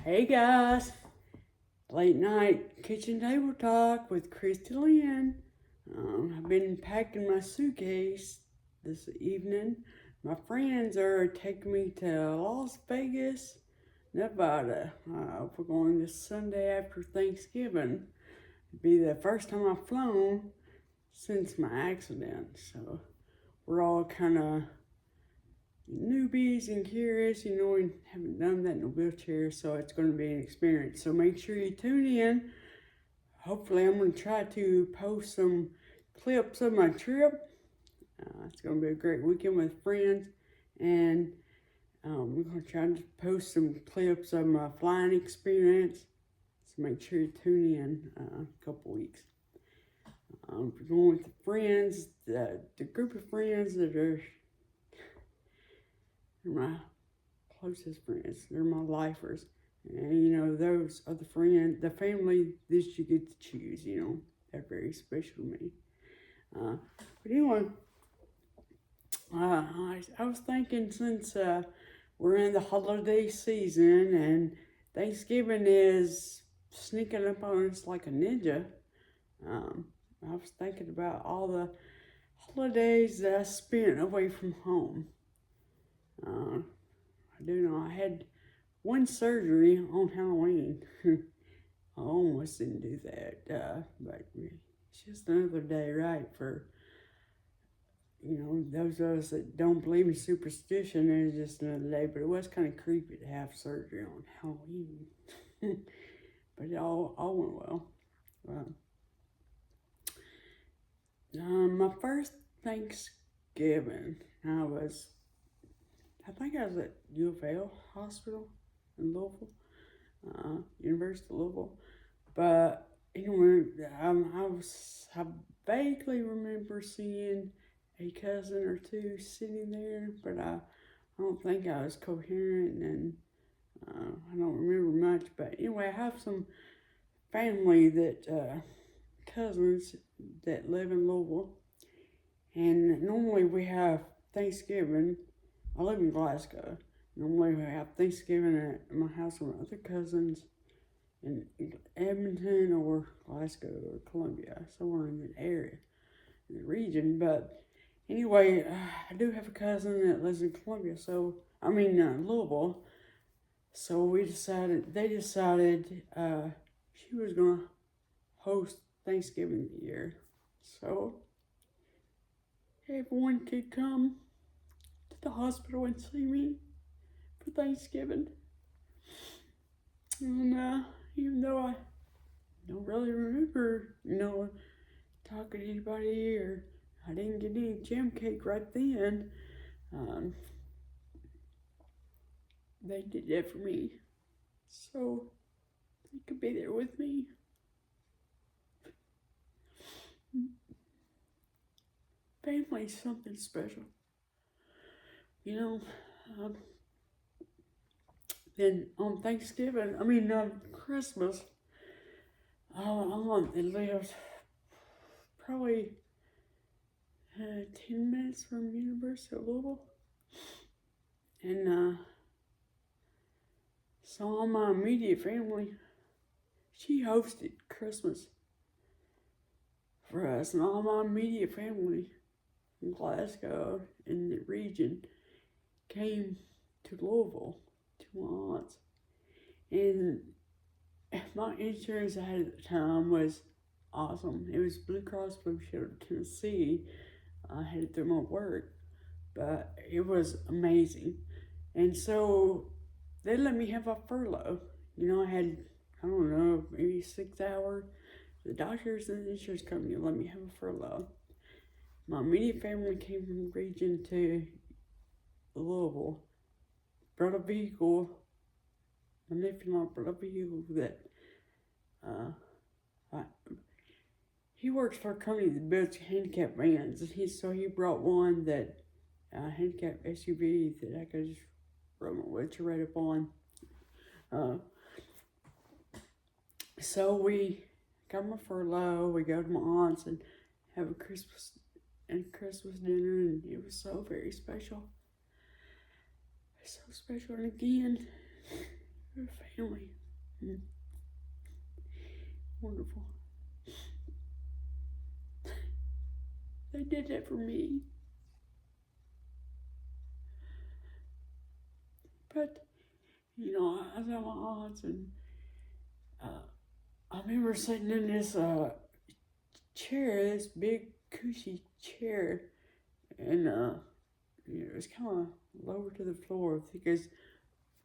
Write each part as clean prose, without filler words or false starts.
Hey guys, late night kitchen table talk with Kristie Lynn. I've been packing my suitcase this evening. My friends are taking me to Las Vegas, Nevada. We're going this Sunday after Thanksgiving. It'll be the first time I've flown since my accident, so we're all kind of newbies and curious, we haven't done that in a wheelchair, so it's going to be an experience. So make sure you tune in. Hopefully I'm going to try to post some clips of my trip. It's going to be a great weekend with friends, and we're going to try to post some clips of my flying experience. So make sure you tune in a couple weeks. We're going with the friends, the group of friends that are my closest friends. They're my lifers. And those are the friends, the family that you get to choose, they're very special to me. But anyway, I was thinking, since we're in the holiday season and Thanksgiving is sneaking up on us like a ninja, I was thinking about all the holidays that I spent away from home. I do know I had one surgery on Halloween. I almost didn't do that, but it's just another day, right? For those of us that don't believe in superstition, it's just another day. But it was kind of creepy to have surgery on Halloween. But it all went well. My first Thanksgiving, I think I was at U of L Hospital in Louisville, University of Louisville. But anyway, I vaguely remember seeing a cousin or two sitting there, but I don't think I was coherent, and I don't remember much. But anyway, I have some family cousins that live in Louisville, and normally we have Thanksgiving. I live in Glasgow. Normally we have Thanksgiving at my house with my other cousins in Edmonton or Glasgow or Columbia, somewhere in the area, in the region. But anyway, I do have a cousin that lives in Louisville. So they decided she was gonna host Thanksgiving year. So everyone could come to the hospital and see me for Thanksgiving. And even though I don't really remember, talking to anybody, or I didn't get any jam cake right then, they did that for me. So they could be there with me. Family's something special. Then on Christmas, it lived probably 10 minutes from University of Louisville. And so all my immediate family, she hosted Christmas for us, and all my immediate family in Glasgow in the region came to Louisville to my aunts. And my insurance I had at the time was awesome. It was Blue Cross Blue Shield of Tennessee. I had it through my work, but it was amazing. And so they let me have a furlough. I had, maybe 6 hours. The doctors and the insurance company let me have a furlough. My immediate family came from the region to Louisville, brought a vehicle. My nephew brought a vehicle that he works for a company that builds handicap vans. So he brought one that handicap SUV that I could just run my wheelchair right up on. So we got my furlough. We go to my aunt's and have a Christmas dinner, and it was so very special. So special. And again, her family. Wonderful. They did that for me. But, you know, I was at my aunt's, and I remember sitting in this chair, this big cushy chair, and you know, it was kind of lower to the floor because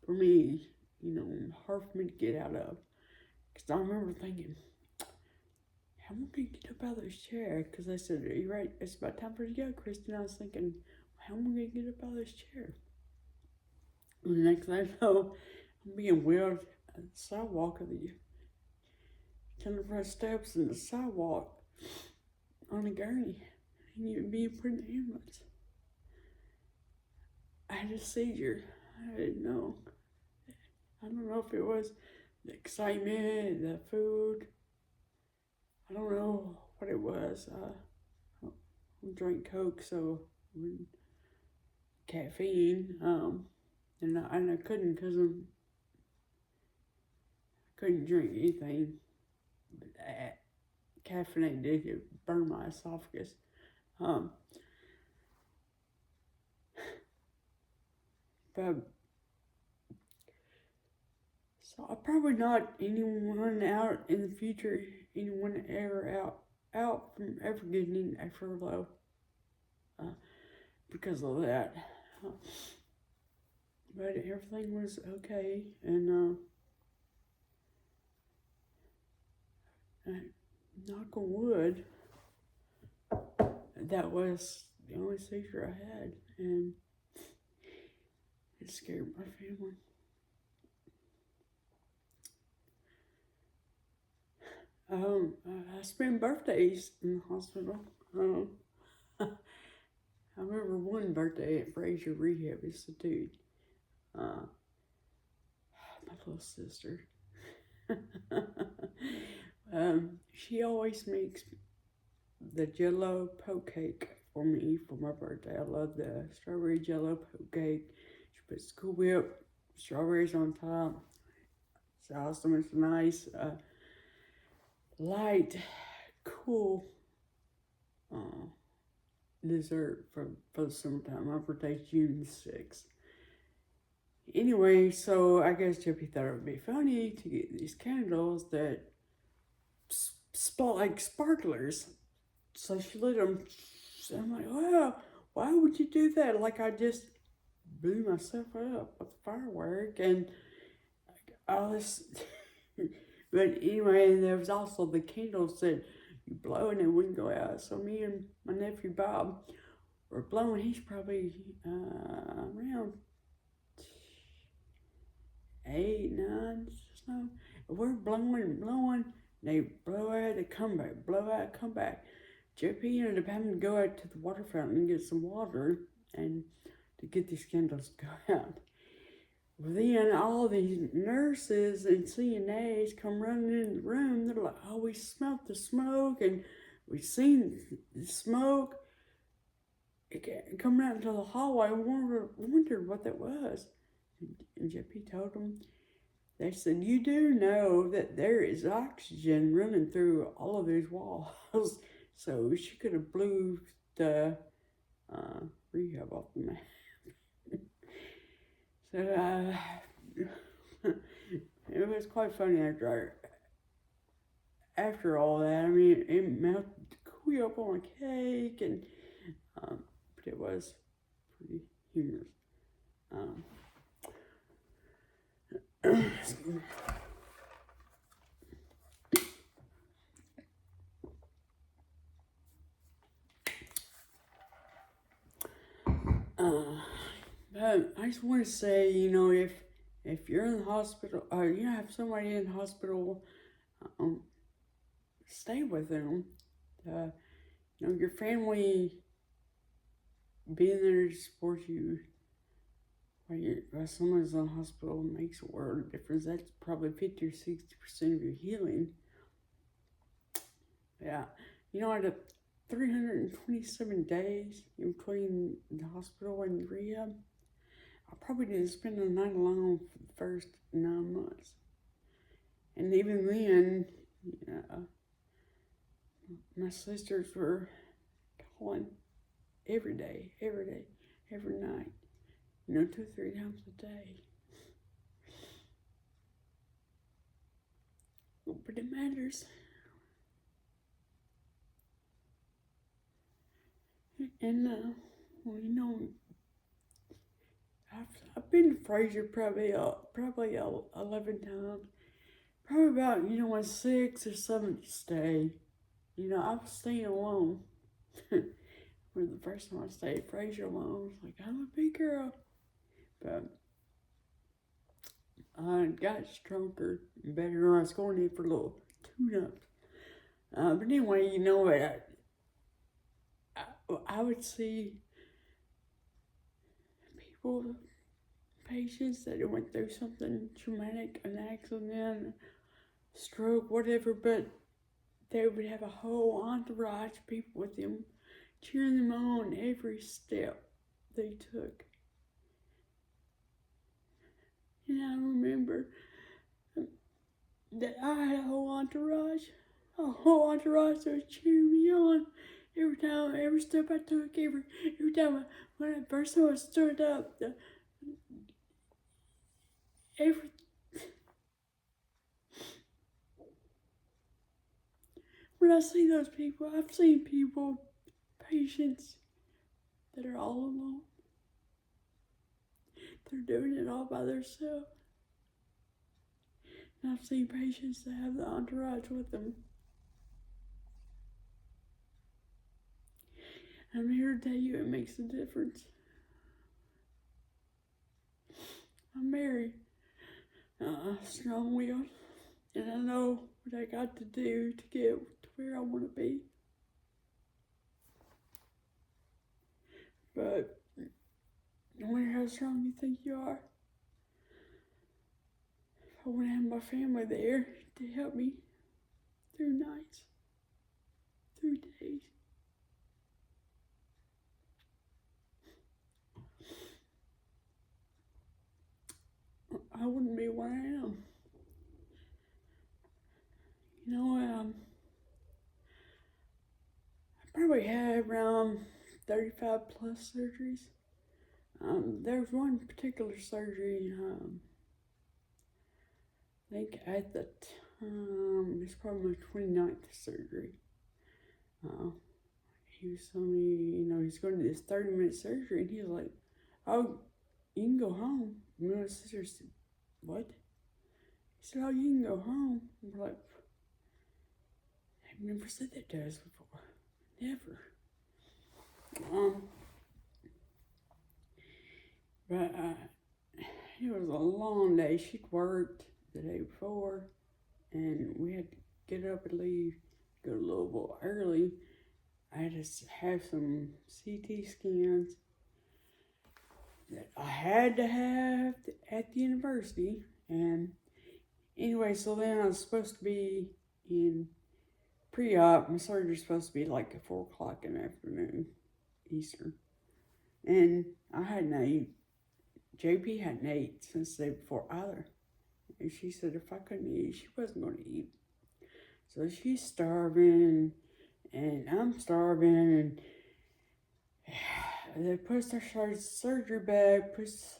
for me, you know, hard for me to get out of. Because I remember thinking, how am I going to get up out of this chair? Because I said, are you right? It's about time for you to go, Kristie. And I was thinking, how am I going to get up out of this chair? And the next thing I know, I'm being wheeled on the sidewalk of the front steps and the sidewalk on a gurney. And you being put in the ambulance. I had a seizure. I didn't know. I don't know if it was the excitement, the food. I don't know what it was. I drank Coke, so caffeine. And I couldn't because I couldn't drink anything. Caffeine did burn my esophagus. But so I probably not anyone out in the future, anyone ever out from ever getting a furlough because of that. But everything was okay, and knock on wood, that was the only seizure I had, and it scared my family. I spent birthdays in the hospital. I remember one birthday at Fraser Rehab Institute. My little sister. She always makes the Jello poke cake for me for my birthday. I love the strawberry Jello poke cake. She puts Cool Whip, strawberries on top. It's awesome. It's nice, light, cool dessert for the summertime. My birthday's June 6th. Anyway, so I guess Jippy thought it would be funny to get these candles that spot like sparklers. So she lit them. I'm like, wow, why would you do that? Like I just blew myself up with firework and all this. But anyway, there was also the candles that you blow and they wouldn't go out. So me and my nephew Bob were blowing. He's probably around 8, 9, so we're blowing. They blow out, they come back, blow out, come back. JP ended up having to go out to the water fountain and get some water and to get these candles to go out. Well, then all these nurses and CNAs come running in the room. They're like, oh, we smelled the smoke and we seen the smoke. It coming out into the hallway. Wondered what that was. And JP told them, they said, you do know that there is oxygen running through all of these walls. So she could have blew the rehab off the map. So it was quite funny after all that. I mean, it melted cool up on a cake, and but it was pretty humorous. But I just want to say, you know, if you're in the hospital, or you have somebody in the hospital, stay with them. You know, your family being there to support you while someone's in the hospital makes a world of difference. That's probably 50 or 60% of your healing. Yeah, you know, out of 327 days in between the hospital and rehab, I probably didn't spend the night alone for the first 9 months. And even then, my sisters were calling every day, every night, 2 or 3 times a day. But it matters. And, I've been to Fraser probably 11 times. Probably about, a 6 or 7 stay. I was staying alone. For the first time I stayed at Fraser alone, I was like, I'm a big girl. But I got stronger and better when I was going in for a little tune-ups. But anyway, what? I would see patients that went through something traumatic, an accident, stroke, whatever, but they would have a whole entourage of people with them, cheering them on every step they took. And I remember that I had a whole entourage that was cheering me on every time, every step I took, every time when I first time I stood up, when I see those people, I've seen patients that are all alone. They're doing it all by themselves. And I've seen patients that have the entourage with them. I'm here to tell you it makes a difference. I'm very strong-willed, and I know what I got to do to get to where I want to be. But no matter how strong you think you are, I want to have my family there to help me through nights, through days. I wouldn't be where I am. I probably had around 35 plus surgeries. There was one particular surgery, I think at the time, it's probably my 29th surgery. He was telling me, he's going to this 30-minute surgery, and he was like, oh, you can go home. And my sister said, what? He said, oh, you can go home. And we're like, I've never said that to us before. Never. But it was a long day. She'd worked the day before, and we had to get up and leave, go to Louisville early. I had to have some CT scans that I had to have at the university. And anyway, so then I was supposed to be in pre-op. My surgery's supposed to be like at 4 o'clock in the afternoon, Eastern. And I hadn't ate. JP hadn't ate since the day before either. And she said if I couldn't eat, she wasn't going to eat. So she's starving, and I'm starving, and they pushed her surgery back, because,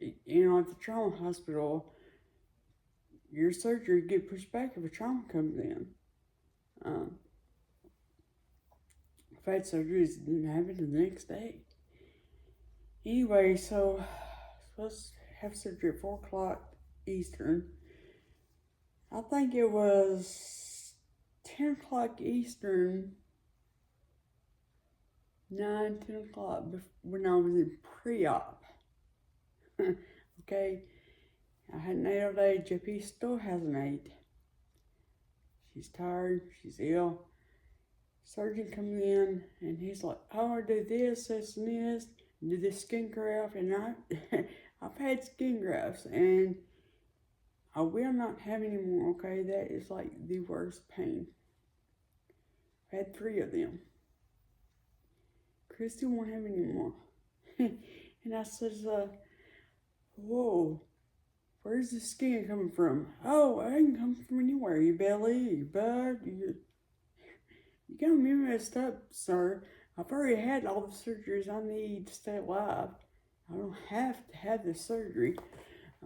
at the trauma hospital, your surgery get pushed back if a trauma comes in. I've had surgeries that didn't happen the next day. Anyway, so I was supposed to have surgery at 4 o'clock Eastern. I think it was 10 o'clock Eastern, 10 o'clock when I was in pre-op. Okay, I had an 8 all day. JP still hasn't ate. She's tired, she's ill. Surgeon comes in, and he's like, oh, I do this, and this, do this skin graft, and I've had skin grafts, and I will not have any more, okay? That is like the worst pain. I've had 3 of them. Kristie won't have any more. And I says, whoa, where's the skin coming from? Oh, it can come from anywhere. Your belly, your butt, you got me messed up, sir. I've already had all the surgeries I need to stay alive. I don't have to have this surgery.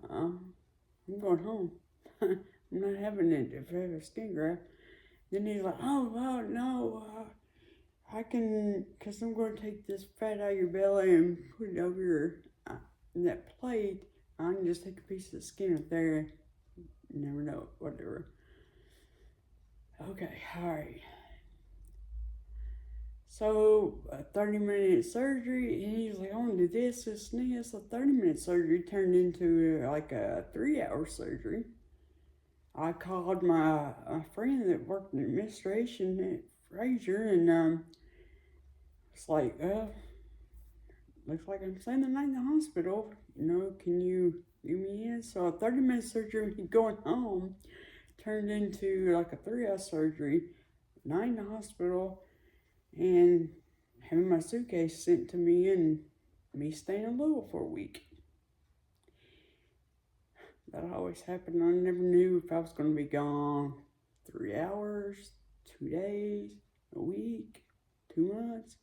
I'm going home. I'm not having it if I have a skin graft. Then he's like, oh no, I can, because I'm going to take this fat out of your belly and put it over your, in that plate. I can just take a piece of the skin up there. You never know, whatever. Okay, all right. So, a 30-minute surgery, and he's like, I want to do this, and this. A 30-minute surgery turned into like a 3-hour surgery. I called my friend that worked in administration at Fraser, and it's like, looks like I'm staying the night in the hospital. Can you give me in? So a 30-minute surgery going home turned into like a 3-hour surgery, night in the hospital, and having my suitcase sent to me and me staying in Louisville for a week. That always happened. I never knew if I was going to be gone 3 hours, 2 days, a week, 2 months.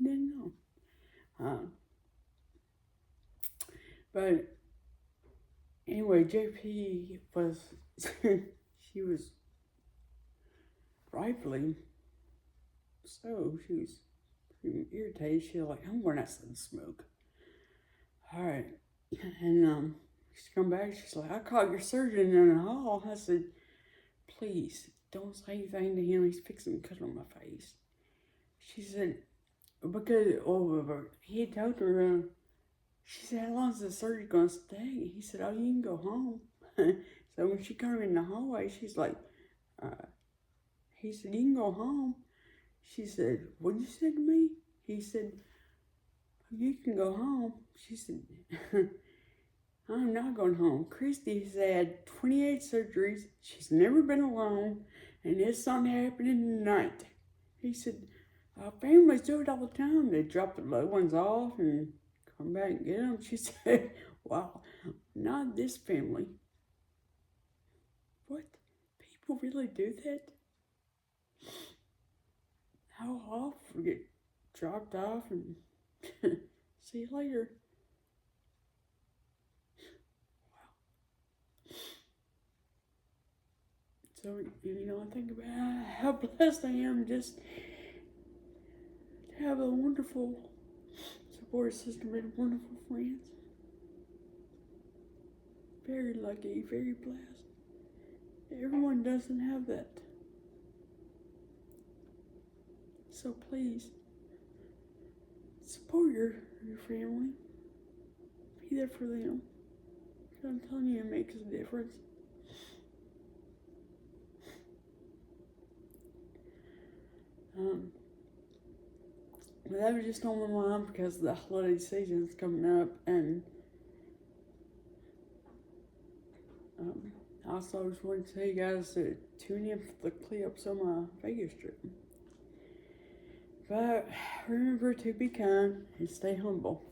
I didn't know. But anyway, JP was, she was rightfully so. She was pretty irritated. She was like, I'm going outside to smoke. All right. And she's come back. She's like, I called your surgeon in the hall. I said, please don't say anything to him. He's fixing to cut on my face. She said, because he had told her, she said, how long is the surgery going to stay? He said, oh, you can go home. So when she came in the hallway, she's like, he said, you can go home. She said, what'd you say to me? He said, you can go home. She said, I'm not going home. Kristie has had 28 surgeries. She's never been alone. And it's something happening tonight. He said, families do it all the time. They drop the low ones off and come back and get them. She said, wow, not this family. What? People really do that? How I'll get dropped off and see you later. Wow. So, I think about how blessed I am just to have a wonderful support system and wonderful friends. Very lucky, very blessed. Everyone doesn't have that. So please, support your family. Be there for them. I'm telling you, it makes a difference. But that was just on my mind because the holiday season's coming up, and I also just wanted to tell you guys to tune in for the clips on my Vegas trip. But remember to be kind and stay humble.